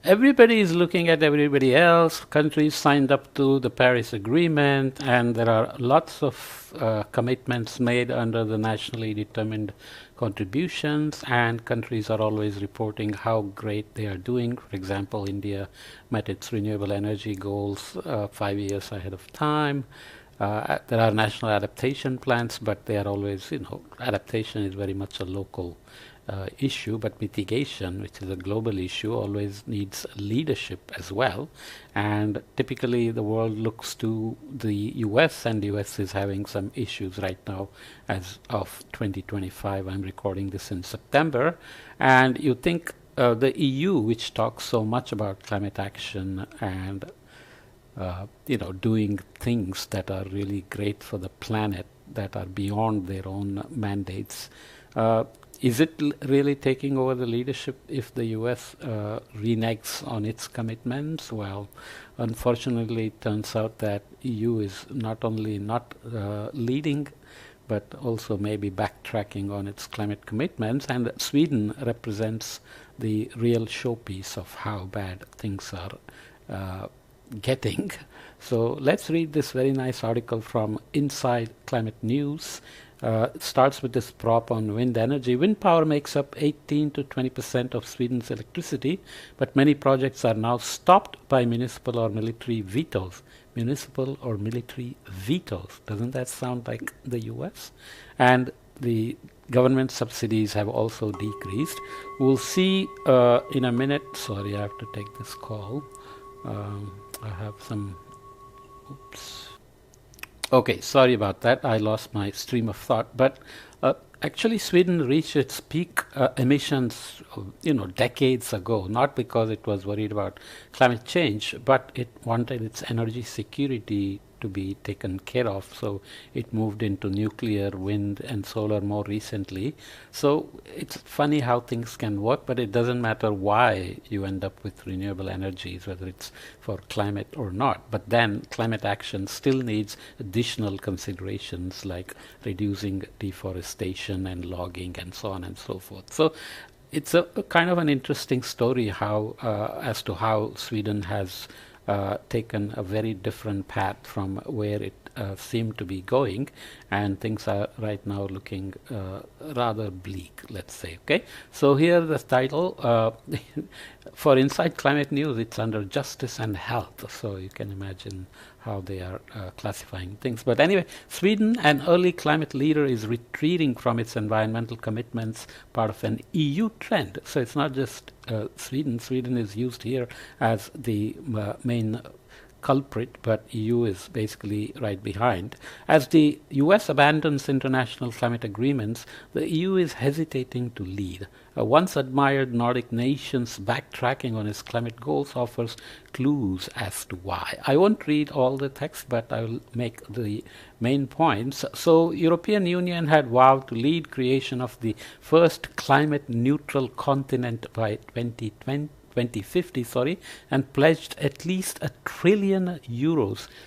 Everybody is looking at everybody else. Countries signed up to the Paris Agreement, and there are lots of commitments made under the nationally determined contributions, and countries are always reporting how great they are doing. For example, India met its renewable energy goals 5 years ahead of time. There are national adaptation plans, but they are always, adaptation is very much a local issue, but mitigation, which is a global issue, always needs leadership as well. And typically, the world looks to the US, and the US is having some issues right now as of 2025. I'm recording this in September. And you think the EU, which talks so much about climate action and doing things that are really great for the planet, that are beyond their own mandates. Is it really taking over the leadership if the US reneges on its commitments? Well, unfortunately, it turns out that EU is not only not leading, but also maybe backtracking on its climate commitments. And Sweden represents the real showpiece of how bad things are getting. So let's read this very nice article from Inside Climate News. It starts with this prop on wind energy. Wind power makes up 18 to 20% of Sweden's electricity, but many projects are now stopped by municipal or military vetoes. Municipal or military vetoes. Doesn't that sound like the US? And the government subsidies have also decreased. We'll see in a minute. Sorry, I have to take this call. I have some. Oops. Okay, sorry about that. I lost my stream of thought. But actually, Sweden reached its peak emissions, decades ago. Not because it was worried about climate change, but it wanted its energy security to be taken care of. So it moved into nuclear, wind, and solar more recently. So it's funny how things can work, but it doesn't matter why you end up with renewable energies, whether it's for climate or not. But then climate action still needs additional considerations like reducing deforestation and logging and so on and so forth. So it's a kind of an interesting story as to how Sweden has taken a very different path from where it seemed to be going, and things are right now looking rather bleak, let's say. Okay, so here the title for Inside Climate News, it's under Justice and Health, so you can imagine how they are classifying things. But anyway, Sweden, an early climate leader, is retreating from its environmental commitments, part of an EU trend. So it's not just Sweden. Sweden is used here as the main culprit, but EU is basically right behind. As the US abandons international climate agreements, the EU is hesitating to lead. A once admired Nordic nation's backtracking on its climate goals offers clues as to why. I won't read all the text, but I will make the main points. So, European Union had vowed to lead creation of the first climate neutral continent by 2050, and pledged at least €1 trillion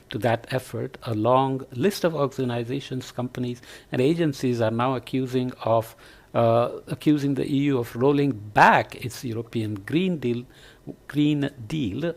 to that effort. A long list of organizations, companies, and agencies are now accusing the EU of rolling back its European Green Deal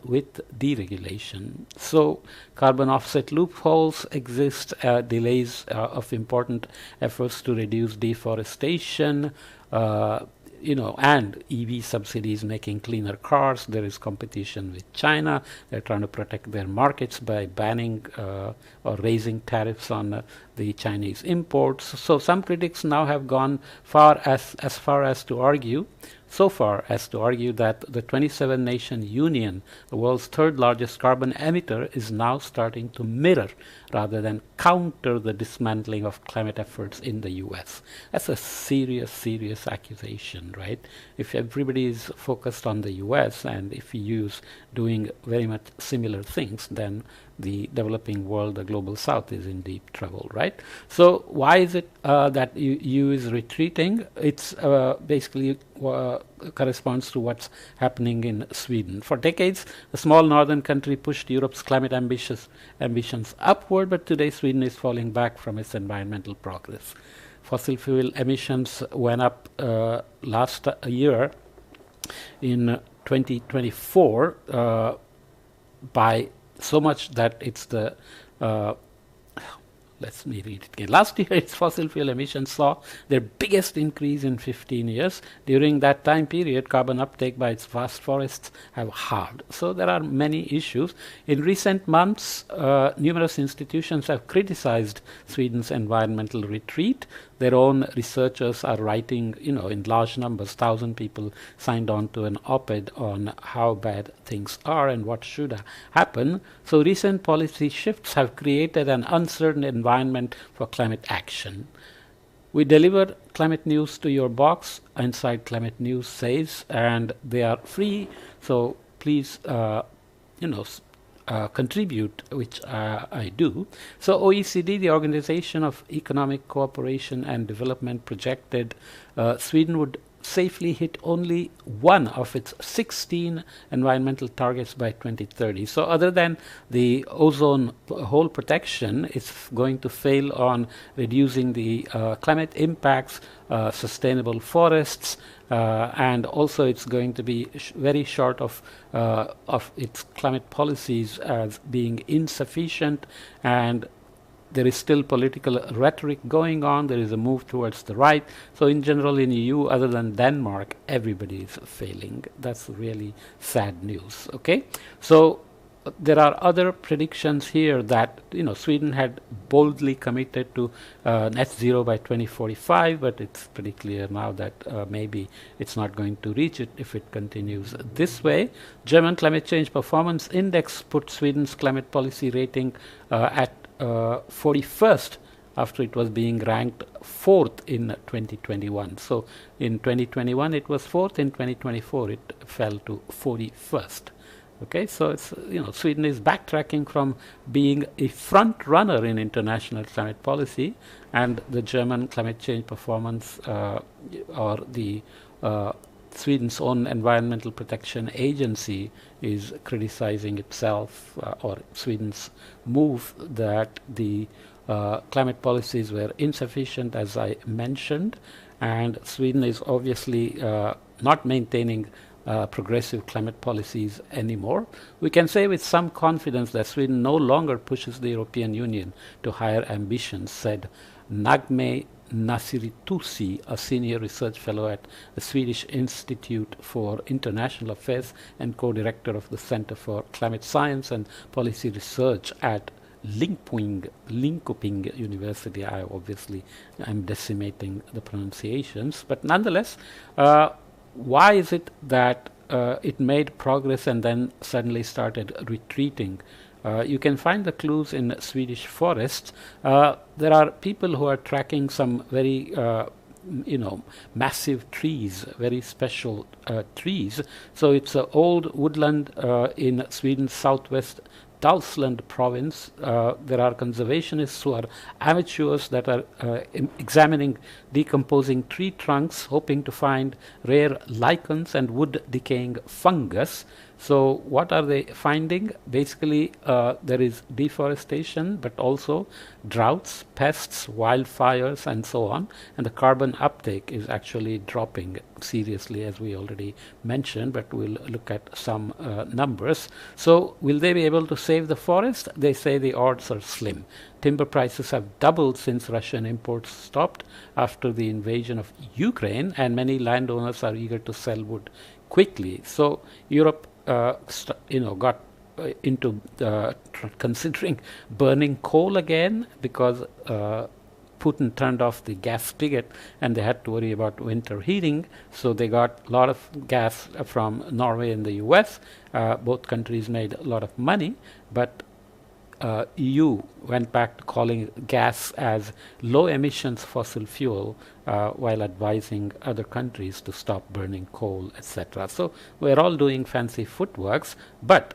with deregulation. So carbon offset loopholes exist, delays of important efforts to reduce deforestation, and EV subsidies making cleaner cars. There is competition with China. They're trying to protect their markets by banning or raising tariffs on the Chinese imports. So some critics now have gone as far as to argue that the 27-nation union, the world's third largest carbon emitter, is now starting to mirror rather than counter the dismantling of climate efforts in the US. That's a serious accusation, right? If everybody is focused on the US and if EU's doing very much similar things, then the developing world, the global south, is in deep trouble, right? So why is it that EU is retreating? It's basically corresponds to what's happening in Sweden. For decades, the small northern country pushed Europe's climate ambitions upward, but today Sweden is falling back from its environmental progress. Fossil fuel emissions went up last year in 2024 by so much that it's the let me read it again. Last year, its fossil fuel emissions saw their biggest increase in 15 years. During that time period, carbon uptake by its vast forests have halved. So there are many issues. In recent months, numerous institutions have criticized Sweden's environmental retreat. Their own researchers are writing, in large numbers. 1,000 people signed on to an op-ed on how bad things are and what should happen. So recent policy shifts have created an uncertain environment for climate action. We deliver climate news to your box. Inside Climate News says, and they are free. So please, contribute, which I do. So OECD, the Organization of Economic Cooperation and Development, projected Sweden would safely hit only one of its 16 environmental targets by 2030. So other than the ozone hole protection, it's going to fail on reducing the climate impacts, sustainable forests, and also it's going to be very short of its climate policies as being insufficient, and there is still political rhetoric going on. There is a move towards the right. So in general in EU, other than Denmark, everybody is failing. That's really sad news. Okay, so there are other predictions here that Sweden had boldly committed to net zero by 2045, but it's pretty clear now that maybe it's not going to reach it if it continues this way. German Climate Change Performance Index put Sweden's climate policy rating at 41st after it was being ranked 4th in 2021. So in 2021 it was 4th, in 2024 it fell to 41st. Okay, so it's Sweden is backtracking from being a front runner in international climate policy, and the German Climate Change Performance or the Sweden's own Environmental Protection Agency is criticizing itself or Sweden's move that the climate policies were insufficient, as I mentioned, and Sweden is obviously not maintaining progressive climate policies anymore. We can say with some confidence that Sweden no longer pushes the European Union to higher ambitions, said Nagme Nasiritusi, a senior research fellow at the Swedish Institute for International Affairs and co-director of the Center for Climate Science and Policy Research at Linköping University. I obviously am decimating the pronunciations, but nonetheless, why is it that it made progress and then suddenly started retreating? You can find the clues in Swedish forests. There are people who are tracking some very massive trees, very special trees. So it's an old woodland in Sweden's southwest Dalsland province. There are conservationists who are amateurs that are examining decomposing tree trunks, hoping to find rare lichens and wood decaying fungus. So what are they finding? Basically, there is deforestation, but also droughts, pests, wildfires, and so on. And the carbon uptake is actually dropping seriously, as we already mentioned, but we'll look at some numbers. So will they be able to save the forest? They say the odds are slim. Timber prices have doubled since Russian imports stopped after the invasion of Ukraine, and many landowners are eager to sell wood quickly. So Europe got into considering burning coal again because Putin turned off the gas spigot and they had to worry about winter heating. So they got a lot of gas from Norway and the US. Both countries made a lot of money, but EU went back to calling gas as low emissions fossil fuel while advising other countries to stop burning coal, etc. So we're all doing fancy footworks, but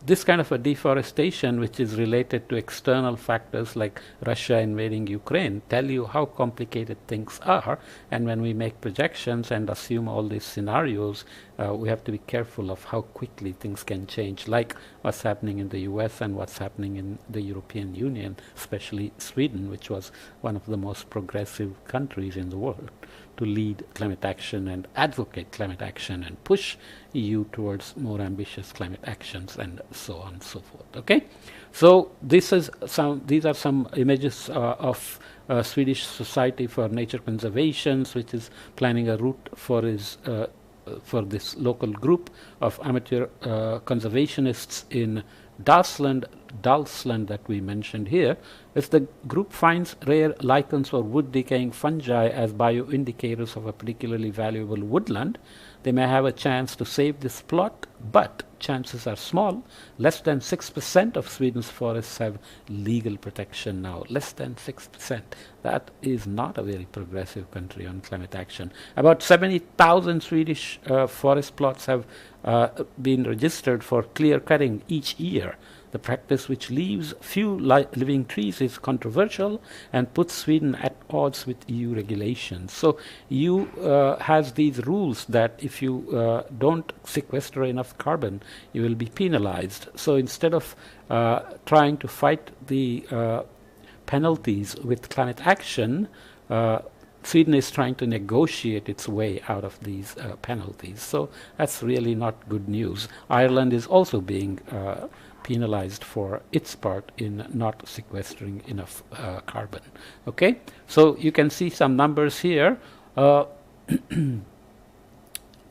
this kind of a deforestation, which is related to external factors like Russia invading Ukraine, tell you how complicated things are. And when we make projections and assume all these scenarios, we have to be careful of how quickly things can change, like what's happening in the US and what's happening in the European Union, especially Sweden, which was one of the most progressive countries in the world. to lead climate action and advocate climate action and push EU towards more ambitious climate actions and so on and so forth. Okay, so these are some images of Swedish Society for Nature Conservation, which is planning a route for this local group of amateur conservationists in Dalsland that we mentioned here. If the group finds rare lichens or wood decaying fungi as bioindicators of a particularly valuable woodland, they may have a chance to save this plot, but chances are small. Less than 6% of Sweden's forests have legal protection now. Less than 6%. That is not a very progressive country on climate action. About 70,000 Swedish forest plots have been registered for clear cutting each year. The practice, which leaves few living trees, is controversial and puts Sweden at odds with EU regulations. So EU has these rules that if you don't sequester enough carbon, you will be penalized. So instead of trying to fight the penalties with climate action, Sweden is trying to negotiate its way out of these penalties. So that's really not good news. Ireland is also being penalized for its part in not sequestering enough carbon. Okay, so you can see some numbers here. In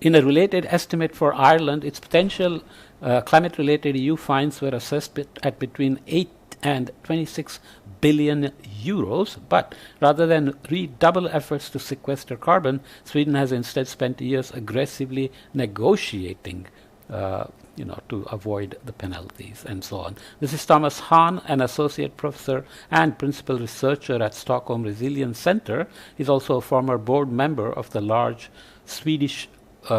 a related estimate for Ireland, its potential climate-related EU fines were assessed at between 8 and 26 billion euros, but rather than redouble efforts to sequester carbon, Sweden has instead spent years aggressively negotiating to avoid the penalties and so on. This is Thomas Hahn, an associate professor and principal researcher at Stockholm Resilience Center. He's also a former board member of the large Swedish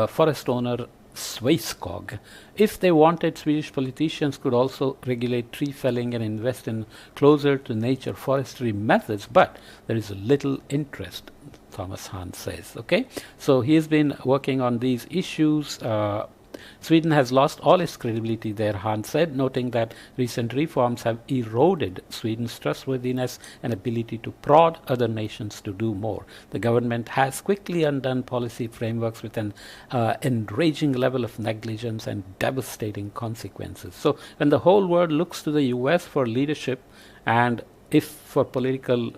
forest owner Sveaskog. If they wanted, Swedish politicians could also regulate tree felling and invest in closer to nature forestry methods, but there is little interest, Thomas Hahn says. Okay, so he has been working on these issues. Sweden has lost all its credibility there, Hahn said, noting that recent reforms have eroded Sweden's trustworthiness and ability to prod other nations to do more. The government has quickly undone policy frameworks with an enraging level of negligence and devastating consequences. So when the whole world looks to the US for leadership, and if for political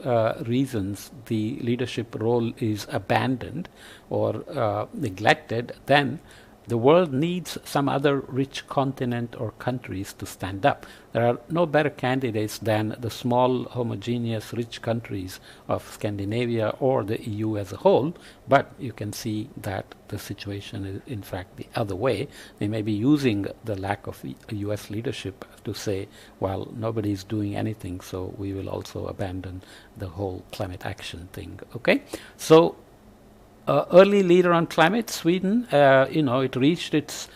reasons the leadership role is abandoned or neglected, then the world needs some other rich continent or countries to stand up. There are no better candidates than the small, homogeneous, rich countries of Scandinavia or the EU as a whole, but you can see that the situation is in fact the other way. They may be using the lack of US leadership to say, well, nobody is doing anything, so we will also abandon the whole climate action thing. Okay, so early leader on climate, Sweden, it reached its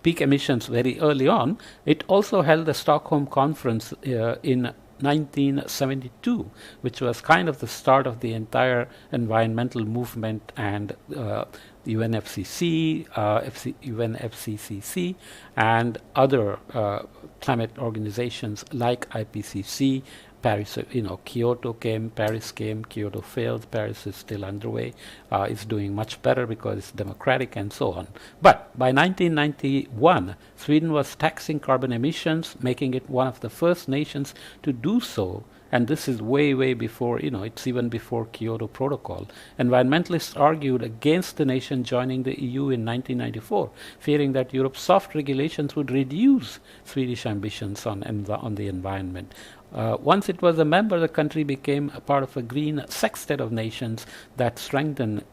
peak emissions very early on. It also held the Stockholm Conference in 1972, which was kind of the start of the entire environmental movement, and UNFCCC and other climate organizations like IPCC. Paris, Kyoto came, Paris came, Kyoto failed, Paris is still underway, it's doing much better because it's democratic and so on. But by 1991, Sweden was taxing carbon emissions, making it one of the first nations to do so. And this is way, way before, it's even before Kyoto Protocol. Environmentalists argued against the nation joining the EU in 1994, fearing that Europe's soft regulations would reduce Swedish ambitions on the environment. Once it was a member, the country became a part of a green sextet of nations that strengthened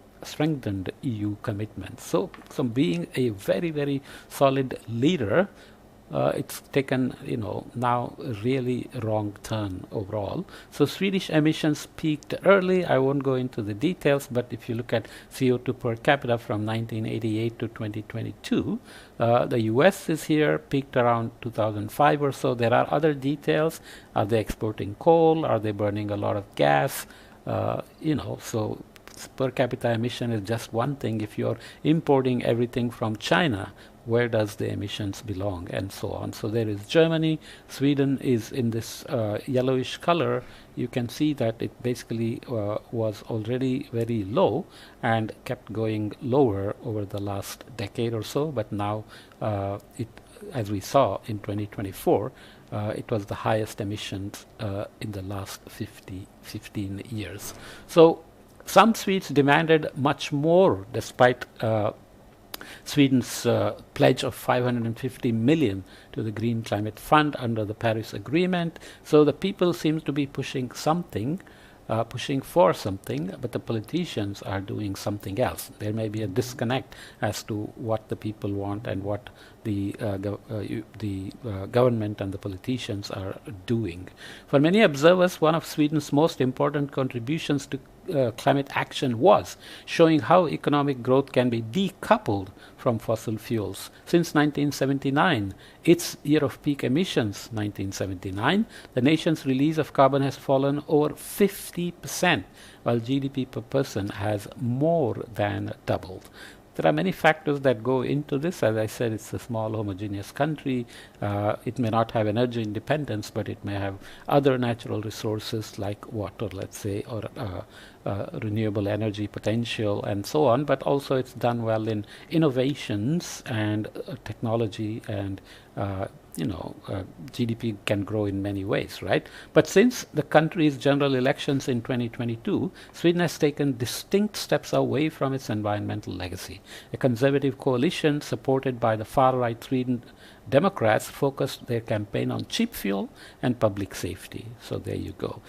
EU commitments. So being a very, very solid leader, it's taken, now a really wrong turn overall. So Swedish emissions peaked early. I won't go into the details, but if you look at CO2 per capita from 1988 to 2022, the US is here, peaked around 2005 or so. There are other details. Are they exporting coal? Are they burning a lot of gas? So per capita emission is just one thing. If you're importing everything from China, where does the emissions belong, and so on. So there is Germany. Sweden is in this yellowish color. You can see that it basically was already very low and kept going lower over the last decade or so, but now as we saw in 2024, it was the highest emissions in the last 15 years. So some Swedes demanded much more despite Sweden's pledge of 550 million to the Green Climate Fund under the Paris Agreement. So the people seem to be pushing something, pushing for something, but the politicians are doing something else. There may be a disconnect as to what the people want and what the government and the politicians are doing. For many observers, one of Sweden's most important contributions to climate action was showing how economic growth can be decoupled from fossil fuels. Since 1979, its year of peak emissions, 1979, the nation's release of carbon has fallen over 50%, while GDP per person has more than doubled. There are many factors that go into this. As I said, it's a small homogeneous country. It may not have energy independence, but it may have other natural resources like water, let's say, or renewable energy potential and so on, but also it's done well in innovations and technology, and GDP can grow in many ways, right? But since the country's general elections in 2022, Sweden has taken distinct steps away from its environmental legacy. A conservative coalition supported by the far-right Sweden Democrats focused their campaign on cheap fuel and public safety. So there you go.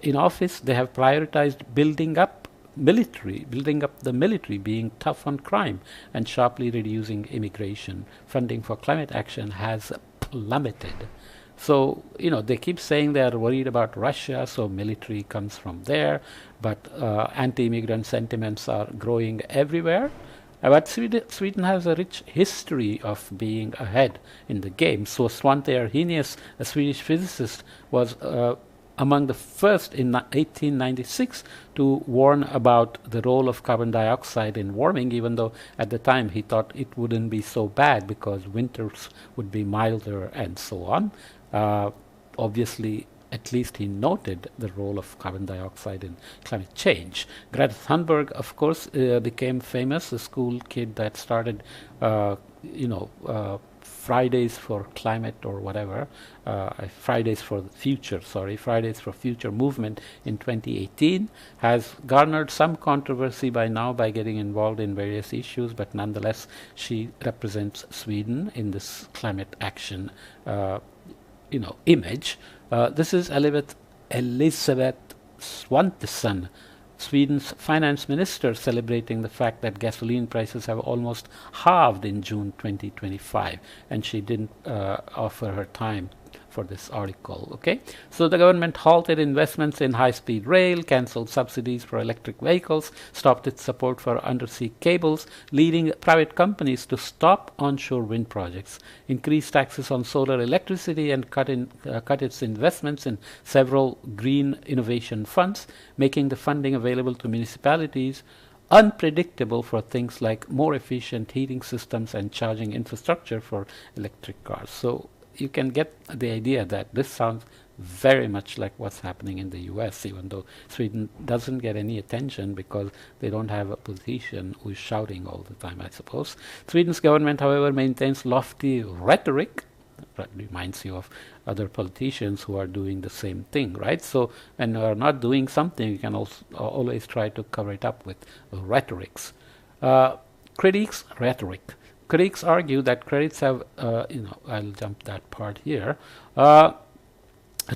In office, they have prioritized building up the military, being tough on crime, and sharply reducing immigration. Funding for climate action has plummeted. So, they keep saying they are worried about Russia, so military comes from there, but anti-immigrant sentiments are growing everywhere. But Sweden has a rich history of being ahead in the game. So Svante Arrhenius, a Swedish physicist, was among the first in 1896 to warn about the role of carbon dioxide in warming, even though at the time he thought it wouldn't be so bad because winters would be milder and so on. Obviously, at least he noted the role of carbon dioxide in climate change. Greta Thunberg, of course, became famous, a school kid that started, Fridays for Climate or whatever, Fridays for Future movement in 2018, has garnered some controversy by now by getting involved in various issues, but nonetheless she represents Sweden in this climate action image. This is Elisabeth Svantesson, Sweden's finance minister, celebrating the fact that gasoline prices have almost halved in June 2025, and she didn't offer her time for this article. Okay, so the government halted investments in high-speed rail, cancelled subsidies for electric vehicles, stopped its support for undersea cables, leading private companies to stop onshore wind projects, increased taxes on solar electricity, and cut its investments in several green innovation funds, making the funding available to municipalities unpredictable for things like more efficient heating systems and charging infrastructure for electric cars. So you can get the idea that this sounds very much like what's happening in the US, even though Sweden doesn't get any attention because they don't have a politician who is shouting all the time, I suppose. Sweden's government, however, maintains lofty rhetoric. That reminds you of other politicians who are doing the same thing, right? So when you are not doing something, you can also always try to cover it up with rhetorics. Critics argue that credits have, I'll jump that part here, a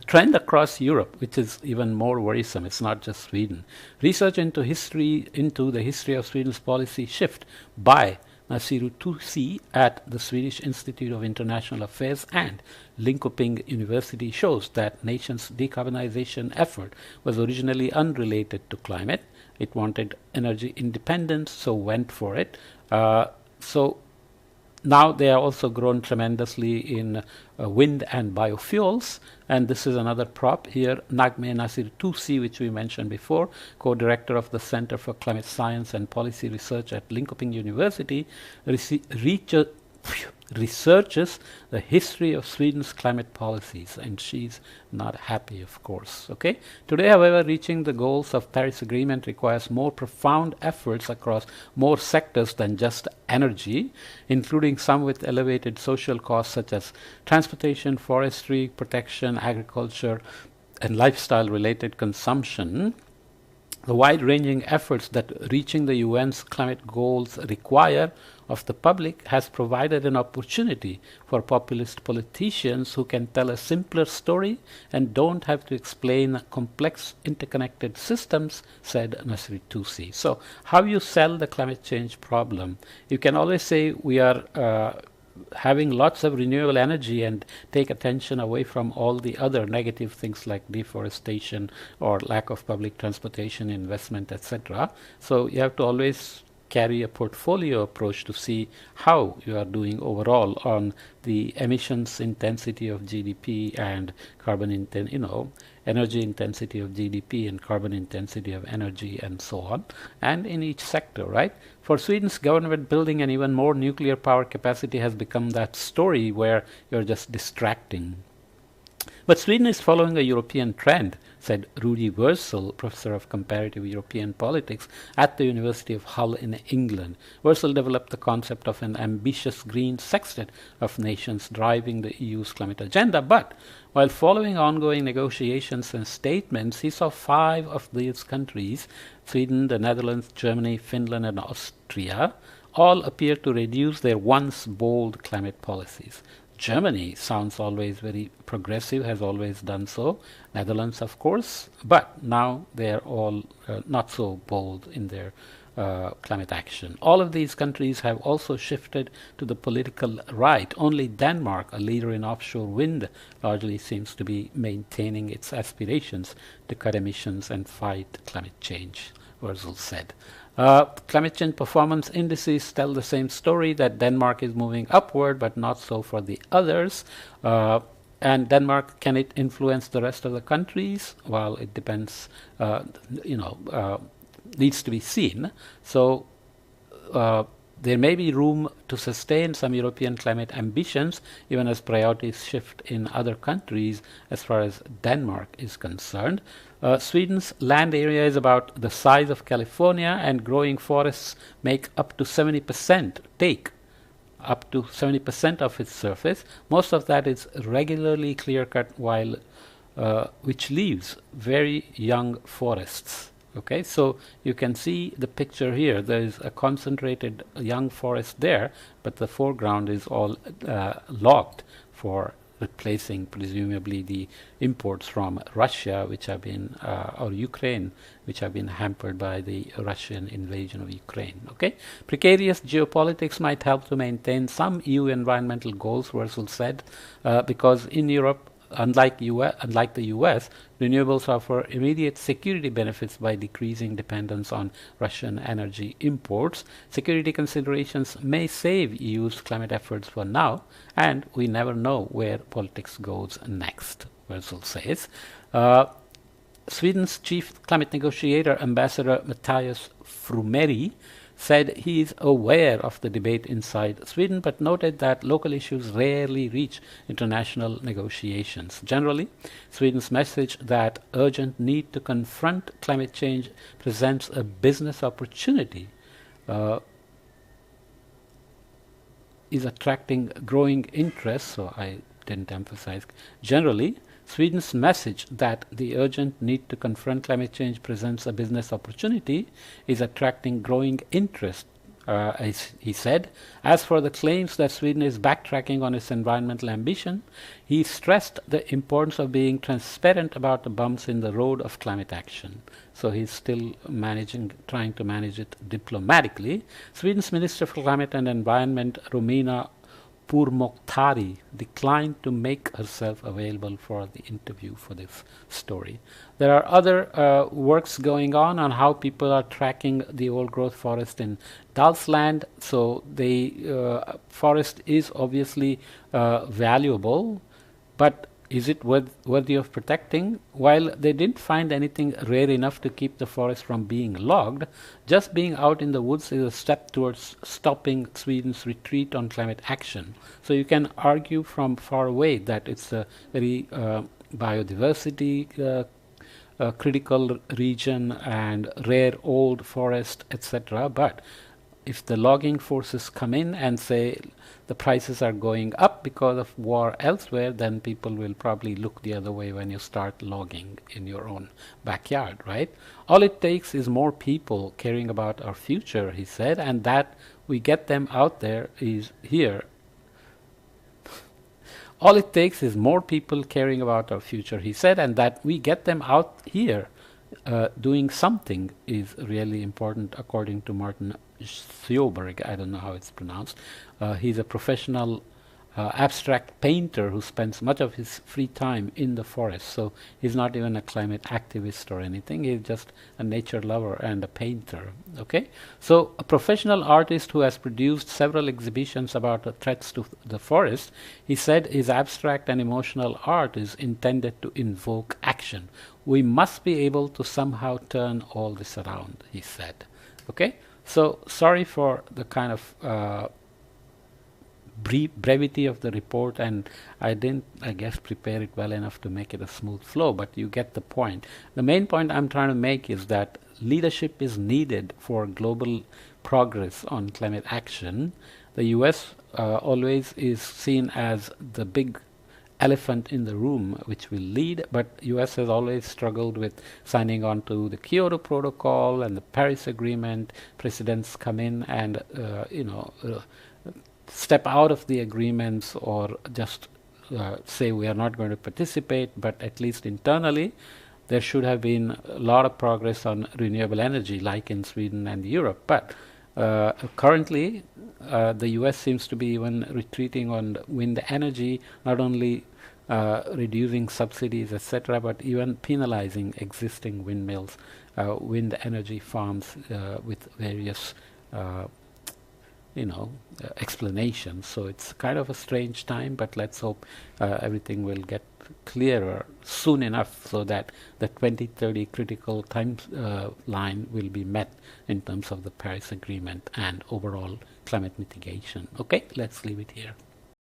trend across Europe, which is even more worrisome. It's not just Sweden. Research into the history of Sweden's policy shift by Nasiru Tusi at the Swedish Institute of International Affairs and Linköping University shows that nation's decarbonization effort was originally unrelated to climate. It wanted energy independence, so went for it. So now they are also grown tremendously in wind and biofuels. And this is another prop here. Nagme Nasir Tusi, which we mentioned before, co-director of the Center for Climate Science and Policy Research at Linköping University, researches the history of Sweden's climate policies, and she's not happy, of course. Okay. Today, however, reaching the goals of Paris Agreement requires more profound efforts across more sectors than just energy, including some with elevated social costs such as transportation, forestry, protection, agriculture, and lifestyle-related consumption. The wide-ranging efforts that reaching the UN's climate goals require of the public has provided an opportunity for populist politicians who can tell a simpler story and don't have to explain complex interconnected systems, said Nasri Tusi. So how you sell the climate change problem? You can always say we are having lots of renewable energy and take attention away from all the other negative things like deforestation or lack of public transportation investment, etc. So you have to always carry a portfolio approach to see how you are doing overall on the emissions intensity of GDP and carbon energy intensity of GDP and carbon intensity of energy and so on, and in each sector, right? For Sweden's government, building an even more nuclear power capacity has become that story where you're just distracting. But Sweden is following a European trend, said Rudi Wurzel, professor of comparative European politics at the University of Hull in England. Wurzel developed the concept of an ambitious green sextet of nations driving the EU's climate agenda, but while following ongoing negotiations and statements, he saw 5 of these countries, Sweden, the Netherlands, Germany, Finland, and Austria, all appear to reduce their once bold climate policies. Germany sounds always very progressive, has always done so. Netherlands, of course, but now they are all not so bold in their climate action. All of these countries have also shifted to the political right. Only Denmark, a leader in offshore wind, largely seems to be maintaining its aspirations to cut emissions and fight climate change, Wurzel said. Climate change performance indices tell the same story, that Denmark is moving upward, but not so for the others. And Denmark, can it influence the rest of the countries? Well, it depends, needs to be seen. So there may be room to sustain some European climate ambitions, even as priorities shift in other countries as far as Denmark is concerned. Sweden's land area is about the size of California, and growing forests make up to 70% of its surface. Most of that is regularly clear-cut, which leaves very young forests. Okay, so you can see the picture here. There is a concentrated young forest there, but the foreground is all logged for replacing presumably the imports from Russia, which have been, or Ukraine, which have been hampered by the Russian invasion of Ukraine. Okay, precarious geopolitics might help to maintain some EU environmental goals, Wurzel said, because in Europe, unlike the US, renewables offer immediate security benefits by decreasing dependence on Russian energy imports. Security considerations may save EU's climate efforts for now, and we never know where politics goes next, Wurzel says. Sweden's chief climate negotiator, Ambassador Matthias Frumeri, said he is aware of the debate inside Sweden, but noted that local issues rarely reach international negotiations. Generally, Sweden's message that urgent need to confront climate change presents a business opportunity is attracting growing interest, so I didn't emphasize. Generally, Sweden's message that the urgent need to confront climate change presents a business opportunity is attracting growing interest, as he said. As for the claims that Sweden is backtracking on its environmental ambition, he stressed the importance of being transparent about the bumps in the road of climate action. So he's still trying to manage it diplomatically. Sweden's Minister for Climate and Environment, Romina Purmokhtari declined to make herself available for the interview for this story. There are other works going on how people are tracking the old growth forest in Dalsland. So the forest is obviously valuable, but is it worthy of protecting? While they didn't find anything rare enough to keep the forest from being logged, just being out in the woods is a step towards stopping Sweden's retreat on climate action. So you can argue from far away that it's a very biodiversity critical region and rare old forest, etc. But if the logging forces come in and say the prices are going up because of war elsewhere, then people will probably look the other way when you start logging in your own backyard, right? All it takes is more people caring about our future, he said, and that we get them out there is here. All it takes is more people caring about our future, he said, and that we get them out here doing something is really important, according to Martin Sjöberg. I don't know how it's pronounced. He's a professional abstract painter who spends much of his free time in the forest. So he's not even a climate activist or anything. He's just a nature lover and a painter. Okay, so a professional artist who has produced several exhibitions about the threats to the forest. He said his abstract and emotional art is intended to invoke action. We must be able to somehow turn all this around, he said. Okay, so sorry for the kind of brevity of the report, and I didn't, I guess, prepare it well enough to make it a smooth flow, but you get the point. The main point I'm trying to make is that leadership is needed for global progress on climate action. The US always is seen as the big elephant in the room which will lead, but US has always struggled with signing on to the Kyoto Protocol and the Paris Agreement. Presidents come in and step out of the agreements or just say we are not going to participate, but at least internally there should have been a lot of progress on renewable energy like in Sweden and Europe. But currently the US seems to be even retreating on wind energy, not only reducing subsidies, etc., but even penalizing existing windmills, wind energy farms with various explanations. So it's kind of a strange time, but let's hope everything will get clearer soon enough so that the 2030 critical time line will be met in terms of the Paris Agreement and overall climate mitigation. Okay, let's leave it here.